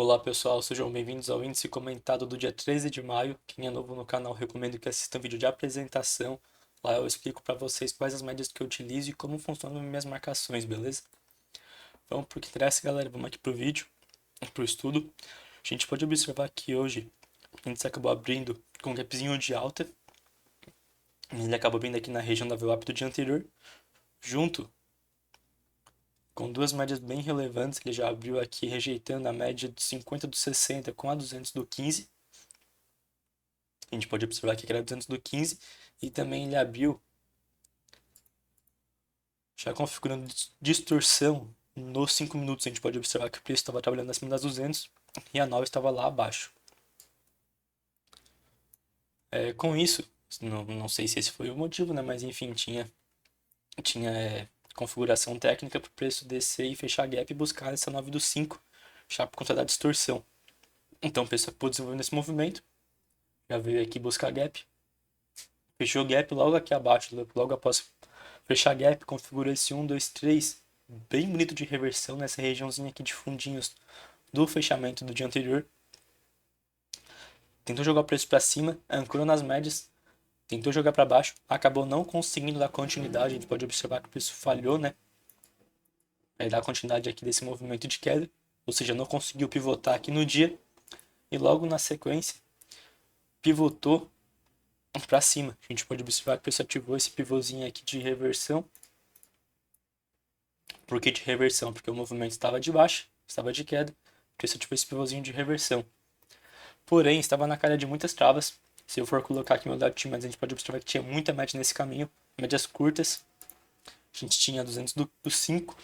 Olá pessoal, sejam bem-vindos ao índice comentado do dia 13 de maio. Quem é novo no canal, recomendo que assista um vídeo de apresentação. Lá eu explico para vocês quais as médias que eu utilizo e como funcionam minhas marcações, beleza? Vamos pro que interessa, galera. Vamos aqui pro vídeo, pro estudo. A gente pode observar que hoje o índice acabou abrindo com um gapzinho de alta. Ele acabou abrindo aqui na região da VWAP do dia anterior, junto com duas médias bem relevantes. Ele já abriu aqui rejeitando a média de 50 do 60 com a 200 do 15. A gente pode observar que era 200 do 15 e também ele abriu já configurando distorção nos 5 minutos. A gente pode observar que o preço estava trabalhando acima das 200 e a 9 estava lá abaixo. Com isso, não sei se esse foi o motivo, né? Mas enfim, tinha configuração técnica para o preço descer e fechar gap e buscar essa 9 do 5 já por conta da distorção. Então o preço acabou desenvolvendo esse movimento, já veio aqui buscar gap, fechou gap logo aqui abaixo, logo após fechar gap, configura esse 1, 2, 3, bem bonito de reversão nessa regiãozinha aqui de fundinhos do fechamento do dia anterior. Tentou jogar o preço para cima, ancorou nas médias, tentou jogar para baixo, acabou não conseguindo dar continuidade. A gente pode observar que o preço falhou, né? Dar continuidade aqui desse movimento de queda, ou seja, não conseguiu pivotar aqui no dia e logo na sequência pivotou para cima. A gente pode observar que o preço ativou esse pivôzinho aqui de reversão. Por que de reversão? Porque o movimento estava de baixa, estava de queda, o preço ativou esse pivôzinho de reversão. Porém, estava na cara de muitas travas. Se eu for colocar aqui meu dado de médias, a gente pode observar que tinha muita média nesse caminho, médias curtas. A gente tinha 200 do 5.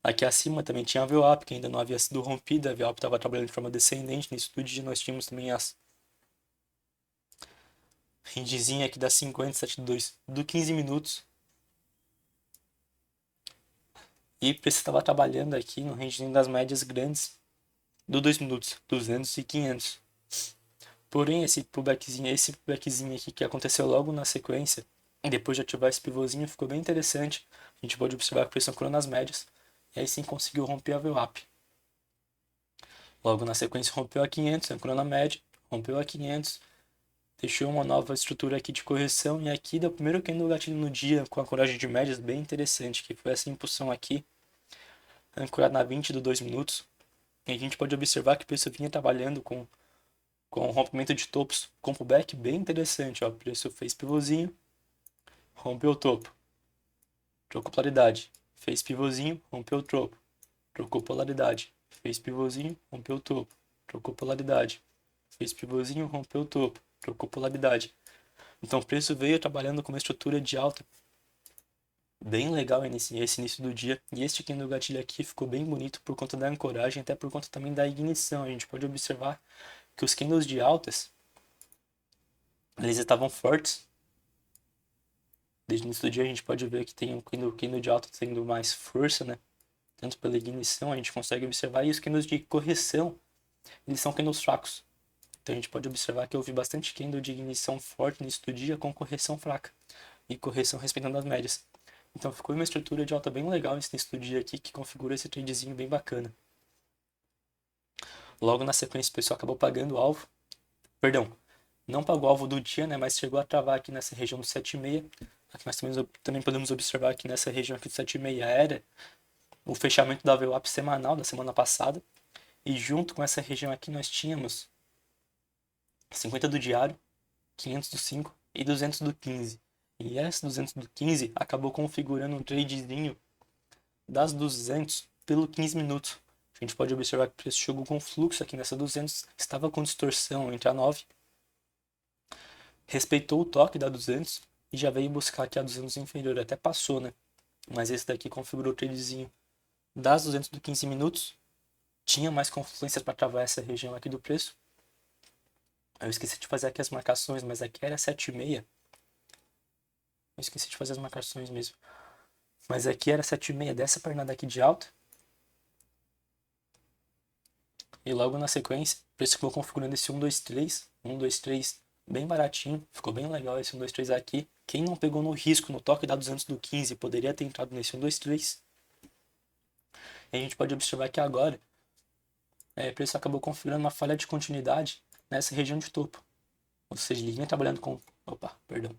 Aqui acima também tinha a VWAP, que ainda não havia sido rompida. A VWAP estava trabalhando de forma descendente. Nesse estudo dia nós tínhamos também as rangezinha aqui das 57,2 do 15 minutos. E o preço estava trabalhando aqui no rangezinho das médias grandes do 2 minutos, 200 e 500. Porém, esse pullbackzinho aqui que aconteceu logo na sequência, depois de ativar esse pivôzinho, ficou bem interessante. A gente pode observar que o preço ancorou nas médias, e aí sim conseguiu romper a VWAP. Logo na sequência rompeu a 500, ancorou na média, rompeu a 500, deixou uma nova estrutura aqui de correção, e aqui deu o primeiro candle do gatilho no dia, com a coragem de médias bem interessante, que foi essa impulsão aqui, ancorada na 20 do 2 minutos. E a gente pode observar que o preço vinha trabalhando com um rompimento de topos com pullback bem interessante. Ó. O preço fez pivôzinho, rompeu o topo, trocou polaridade, fez pivôzinho, rompeu o topo, trocou polaridade, fez pivôzinho, rompeu o topo, trocou polaridade, fez pivôzinho, rompeu o topo, trocou polaridade. Então o preço veio trabalhando com uma estrutura de alta bem legal esse início do dia. E este candle do gatilho aqui ficou bem bonito por conta da ancoragem, até por conta também da ignição. A gente pode observar que os candles de altas eles estavam fortes. Desde o início do dia a gente pode ver que tem um candle de alta tendo mais força, né? Tanto pela ignição a gente consegue observar, e os candles de correção, eles são candles fracos. Então a gente pode observar que houve bastante candle de ignição forte no início do dia com correção fraca e correção respeitando as médias. Então ficou uma estrutura de alta bem legal nesse início do dia aqui, que configura esse tradezinho bem bacana. Logo na sequência o pessoal acabou pagando o alvo. Perdão, não pagou o alvo do dia, né, mas chegou a travar aqui nessa região do 7,6. Aqui nós também podemos observar que nessa região aqui do 7,6 era o fechamento da VWAP semanal da semana passada. E junto com essa região aqui nós tínhamos 50 do diário, 500 do 5 e 200 do 15. E esse 200 do 15 acabou configurando um tradezinho das 200 pelo 15 minutos. A gente pode observar que o preço chegou com fluxo aqui nessa 200, estava com distorção entre a 9, respeitou o toque da 200 e já veio buscar aqui a 200 inferior, até passou, né? Mas esse daqui configurou o tradezinho das 200 do 15 minutos, tinha mais confluências para travar essa região aqui do preço. Eu esqueci de fazer aqui as marcações, mas aqui era 7,6. Eu esqueci de fazer as marcações mesmo. Mas aqui era 7,6 dessa pernada aqui de alta. E logo na sequência, o preço ficou configurando esse 1, 2, 3. 1, 2, 3 bem baratinho. Ficou bem legal esse 1, 2, 3 aqui. Quem não pegou no risco, no toque da 200 do 15, poderia ter entrado nesse 1, 2, 3. E a gente pode observar que agora o preço acabou configurando uma falha de continuidade nessa região de topo. Ou seja, ele vinha trabalhando com... Opa, perdão.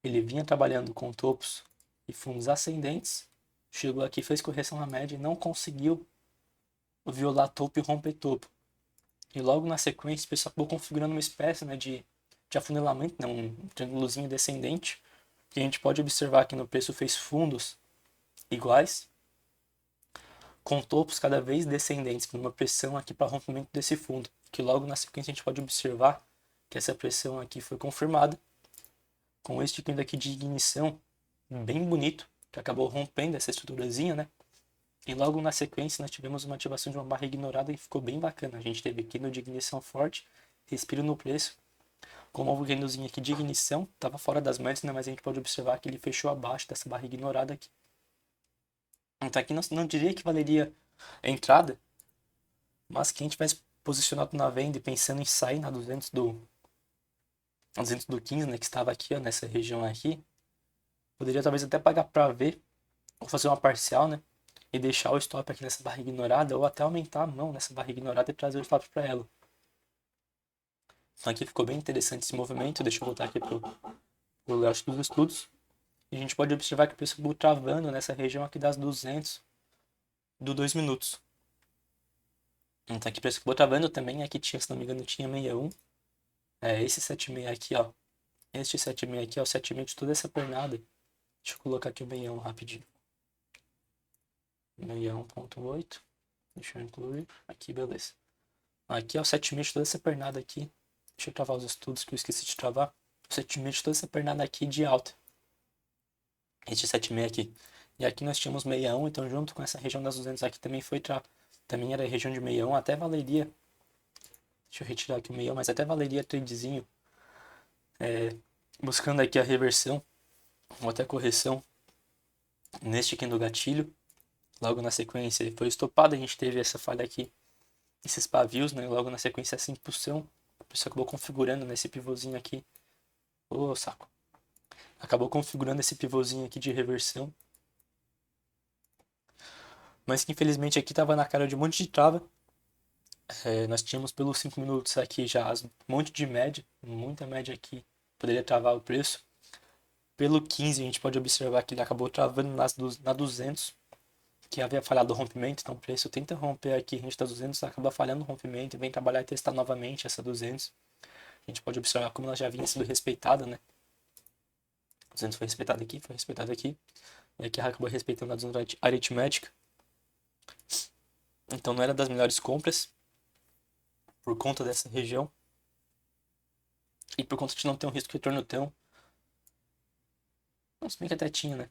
Ele vinha trabalhando com topos e fundos ascendentes, chegou aqui, fez correção na média e não conseguiu violar topo e romper topo. E logo na sequência, o preço acabou configurando uma espécie, né, de afunilamento, né, um triângulozinho descendente, que a gente pode observar que no preço fez fundos iguais, com topos cada vez descendentes, com uma pressão aqui para rompimento desse fundo, que logo na sequência a gente pode observar que essa pressão aqui foi confirmada, com este candle aqui de ignição bem bonito, que acabou rompendo essa estruturazinha, né? E logo na sequência nós tivemos uma ativação de uma barra ignorada e ficou bem bacana. A gente teve candle de ignição forte, respiro no preço, com um novo candlezinho aqui de ignição, estava fora das médias, né? Mas a gente pode observar que ele fechou abaixo dessa barra ignorada aqui. Então aqui não diria que valeria a entrada, mas quem tivesse posicionado na venda e pensando em sair na 200 do 15, né, que estava aqui, ó, nessa região aqui, poderia talvez até pagar para ver, ou fazer uma parcial, né, e deixar o stop aqui nessa barra ignorada, ou até aumentar a mão nessa barra ignorada e trazer o stop para ela. Então aqui ficou bem interessante esse movimento. Deixa eu voltar aqui pro layout dos estudos. E a gente pode observar que o preço acabou travando nessa região aqui das 200 do 2 minutos. Então aqui o preço acabou travando também. Aqui tinha, se não me engano, tinha 61. Esse 76 aqui, ó. Este 76 aqui é o 76 de toda essa pernada. Deixa eu colocar aqui o 61 rapidinho. 61.8. Deixa eu incluir. Aqui, beleza. Aqui é o 76 de toda essa pernada aqui. Deixa eu travar os estudos que eu esqueci de travar. O 76 de toda essa pernada aqui de alta. Este 76 aqui. E aqui nós tínhamos 61, então junto com essa região das 200 aqui também também era a região de 61, até valeria. Deixa eu retirar aqui o 61, mas até valeria tradezinho. Buscando aqui a reversão, ou até correção, neste aqui do gatilho. Logo na sequência ele foi estopado, a gente teve essa falha aqui, esses pavios, né? Logo na sequência essa impulsão, a pessoa acabou configurando nesse pivôzinho aqui. Ô, saco. Acabou configurando esse pivôzinho aqui de reversão. Mas que infelizmente aqui estava na cara de um monte de trava. Nós tínhamos pelos 5 minutos aqui já um monte de média, muita média aqui, poderia travar o preço. Pelo 15 a gente pode observar que ele acabou travando na 200, que havia falhado o rompimento, então o preço tenta romper aqui, a gente está 200, acaba falhando o rompimento e vem trabalhar e testar novamente essa 200. A gente pode observar como ela já vinha sendo respeitada, né? 200 foi respeitada aqui, e aqui acabou respeitando a 200 aritmética. Então não era das melhores compras, por conta dessa região, e por conta de não ter um risco de retorno tão... Não, se bem que até tinha, né?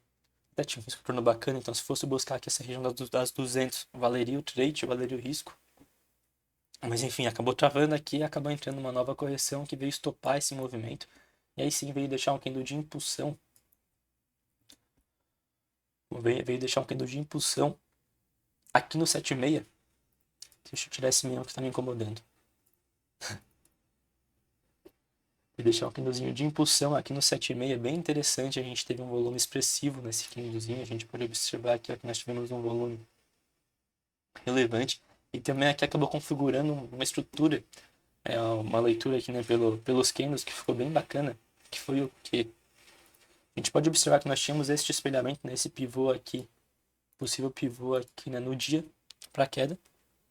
Até tinha um risco de retorno bacana, então se fosse buscar aqui essa região das 200, valeria o trade, valeria o risco. Mas enfim, acabou travando aqui e acabou entrando uma nova correção que veio estopar esse movimento. E aí sim veio deixar um candle de impulsão. Veio deixar um candle de impulsão aqui no 7,6. Deixa eu tirar esse meio que tá me incomodando. E deixar um candlezinho de impulsão aqui no 7,6, bem interessante. A gente teve um volume expressivo nesse candlezinho. A gente pode observar aqui ó, que nós tivemos um volume relevante. E também aqui acabou configurando uma estrutura, uma leitura aqui né, pelos candles que ficou bem bacana. Que foi o que? A gente pode observar que nós tínhamos este espelhamento, né, esse pivô aqui, possível pivô aqui né, no dia para queda.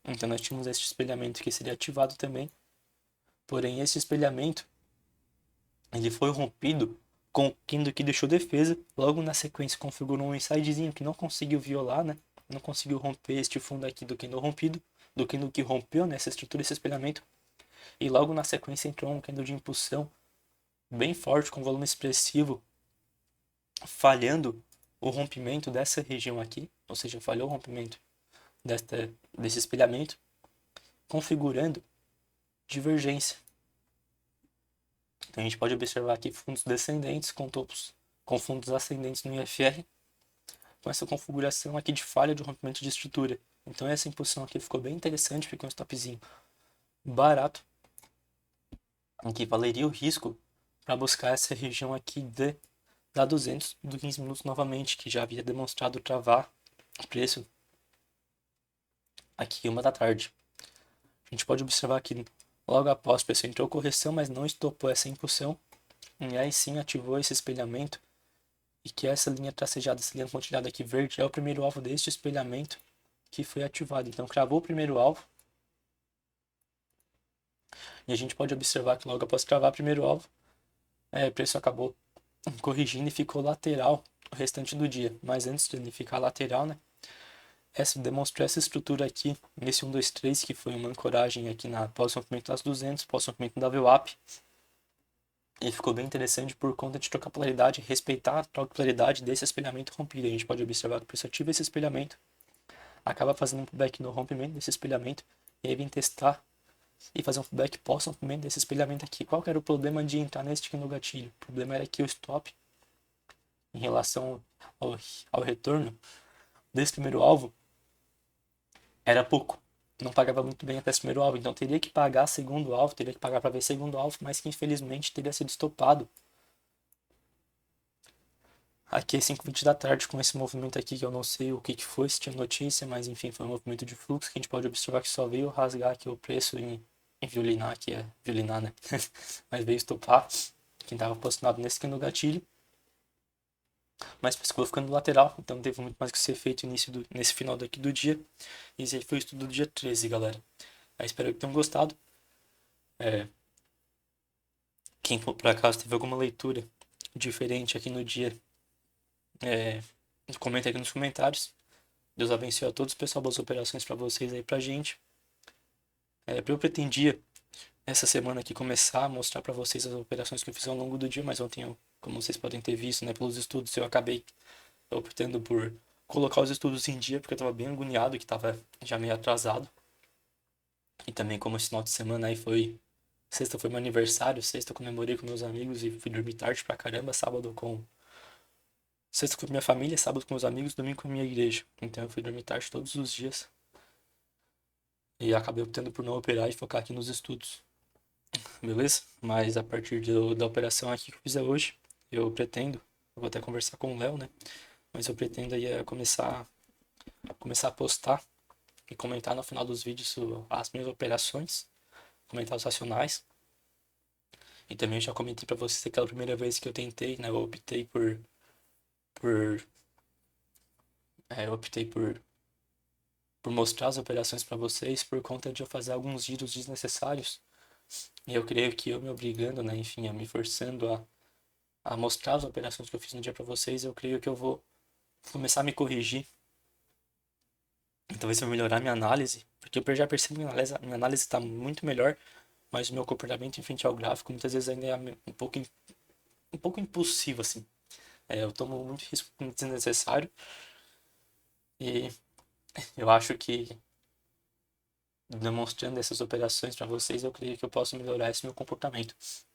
Então nós tínhamos este espelhamento que seria ativado também. Porém, esse espelhamento ele foi rompido com o candle que deixou defesa. Logo na sequência configurou um insidezinho que não conseguiu violar, né? Não conseguiu romper este fundo aqui do candle rompido, do candle que rompeu nessa estrutura, esse espelhamento. E logo na sequência entrou um candle de impulsão bem forte, com volume expressivo, falhando o rompimento dessa região aqui, ou seja, falhou o rompimento desse espelhamento, configurando divergência. Então a gente pode observar aqui fundos descendentes com topos, com fundos ascendentes no IFR, com essa configuração aqui de falha de rompimento de estrutura. Então essa impulsão aqui ficou bem interessante, ficou um stopzinho barato, em que valeria o risco para buscar essa região aqui da 200 do 15 minutos novamente, que já havia demonstrado travar o preço aqui 1 da tarde. A gente pode observar que logo após o preço entrou correção, mas não estopou essa impulsão, e aí sim ativou esse espelhamento, e que essa linha tracejada, essa linha pontilhada aqui verde, é o primeiro alvo deste espelhamento que foi ativado. Então cravou o primeiro alvo, e a gente pode observar que logo após cravar o primeiro alvo, o preço acabou corrigindo e ficou lateral o restante do dia. Mas antes de ele ficar lateral, né, demonstrou essa estrutura aqui, nesse 1, 2, 3, que foi uma ancoragem aqui na pós-rompimento das 200, pós-rompimento da VWAP. E ficou bem interessante por conta de trocar polaridade, respeitar a troca de polaridade desse espelhamento rompido. A gente pode observar que o preço ativa esse espelhamento, acaba fazendo um pullback no rompimento desse espelhamento, e aí vem testar e fazer um pullback pós-rompimento desse espelhamento aqui. Qual que era o problema de entrar nesse tick no gatilho? O problema era que o stop, em relação ao retorno desse primeiro alvo, era pouco. Não pagava muito bem até esse primeiro alvo, então teria que pagar segundo alvo, teria que pagar para ver segundo alvo, mas que infelizmente teria sido estopado aqui às 5h20 da tarde com esse movimento aqui, que eu não sei o que foi, se tinha notícia, mas enfim, foi um movimento de fluxo que a gente pode observar que só veio rasgar aqui o preço em violinar, que é violinar, né? Mas veio estopar quem estava posicionado nesse aqui no gatilho, mas ficou ficando lateral, então teve muito mais que ser feito nesse final daqui do dia. E esse aí foi o estudo do dia 13, galera. Aí espero que tenham gostado. Quem por acaso teve alguma leitura diferente aqui no dia, comenta aqui nos comentários. Deus abençoe a todos, pessoal. Boas operações para vocês aí, pra gente. Eu pretendia essa semana aqui começar a mostrar para vocês as operações que eu fiz ao longo do dia, mas ontem, como vocês podem ter visto, né, pelos estudos, eu acabei optando por colocar os estudos em dia, porque eu estava bem agoniado, que estava já meio atrasado. E também como esse final de semana aí foi... Sexta foi meu aniversário, sexta eu comemorei com meus amigos e fui dormir tarde pra caramba, sábado com... Sexta com minha família, sábado com meus amigos, domingo com a minha igreja. Então eu fui dormir tarde todos os dias. E acabei optando por não operar e focar aqui nos estudos. Beleza? Mas a partir da operação aqui que eu fizer hoje, eu pretendo... Eu vou até conversar com o Léo, né? Mas eu pretendo aí começar a postar e comentar no final dos vídeos as minhas operações, comentar os racionais. E também já comentei pra vocês aquela primeira vez que eu tentei, né? Eu optei por eu optei por mostrar as operações para vocês por conta de eu fazer alguns giros desnecessários. E eu creio que eu me obrigando, né? Enfim, me forçando a mostrar as operações que eu fiz no dia para vocês, eu creio que eu vou começar a me corrigir. Então isso vai melhorar minha análise, porque eu já percebi que minha análise está muito melhor, mas o meu comportamento em frente ao gráfico muitas vezes ainda é um pouco impulsivo, assim. Eu tomo muito risco desnecessário e eu acho que demonstrando essas operações para vocês, eu creio que eu posso melhorar esse meu comportamento.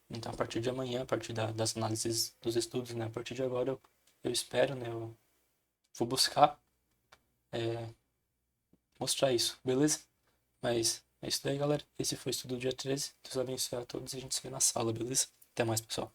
Então, a partir de amanhã, a partir das análises dos estudos, né, a partir de agora, eu espero, né, eu vou buscar mostrar isso, beleza? Mas é isso daí, galera. Esse foi o estudo do dia 13. Deus abençoe a todos e a gente se vê na sala, beleza? Até mais, pessoal.